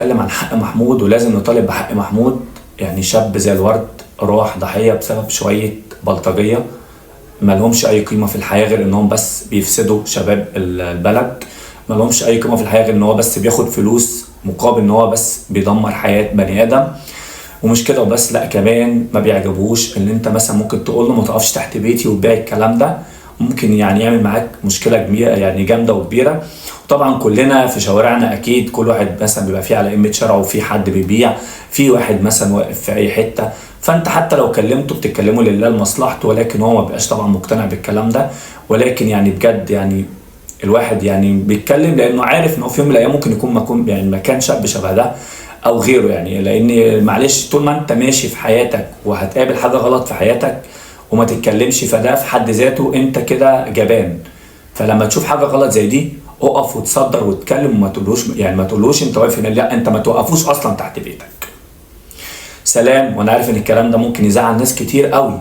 نتكلم عن حق محمود ولازم نطالب بحق محمود. يعني شاب زي الورد راح ضحية بسبب شوية بلطجية ما لهمش أي قيمة في الحياة غير إنهم بس بيفسدوا شباب البلد. ما لهمش أي قيمة في الحياة غير إن هو بس بياخد فلوس مقابل إن هو بس بيدمر حياة بني آدم. ومش كده وبس، لا كمان ما بيعجبوش ان انت مثلا ممكن تقول له ما تقفش تحت بيتي وتبيع الكلام ده. ممكن يعني يعمل معاك مشكله كبيره، يعني جامده وكبيره. وطبعا كلنا في شوارعنا اكيد كل واحد مثلا بيبقى فيه على قمه شارعه وفي حد بيبيع، في واحد مثلا واقف في اي حته. فانت حتى لو كلمته بتتكلمه لله لمصلحته، ولكن هو ما بيبقاش طبعا مقتنع بالكلام ده. ولكن يعني بجد يعني الواحد يعني بيتكلم لانه عارف انه في يوم من الايام ممكن يكون يعني مكان شاب شبه ده او غيره. يعني لان معلش طول ما انت ماشي في حياتك وهتقابل حاجه غلط في حياتك وما تتكلمش، فده في حد ذاته انت كده جبان. فلما تشوف حاجه غلط زي دي اقف وتصدر واتكلم، وما تقولوش يعني ما تقولوش انت واقف هنا، لا انت ما توقفوش اصلا تحت بيتك. سلام. وانا عارف ان الكلام ده ممكن يزعل ناس كتير قوي،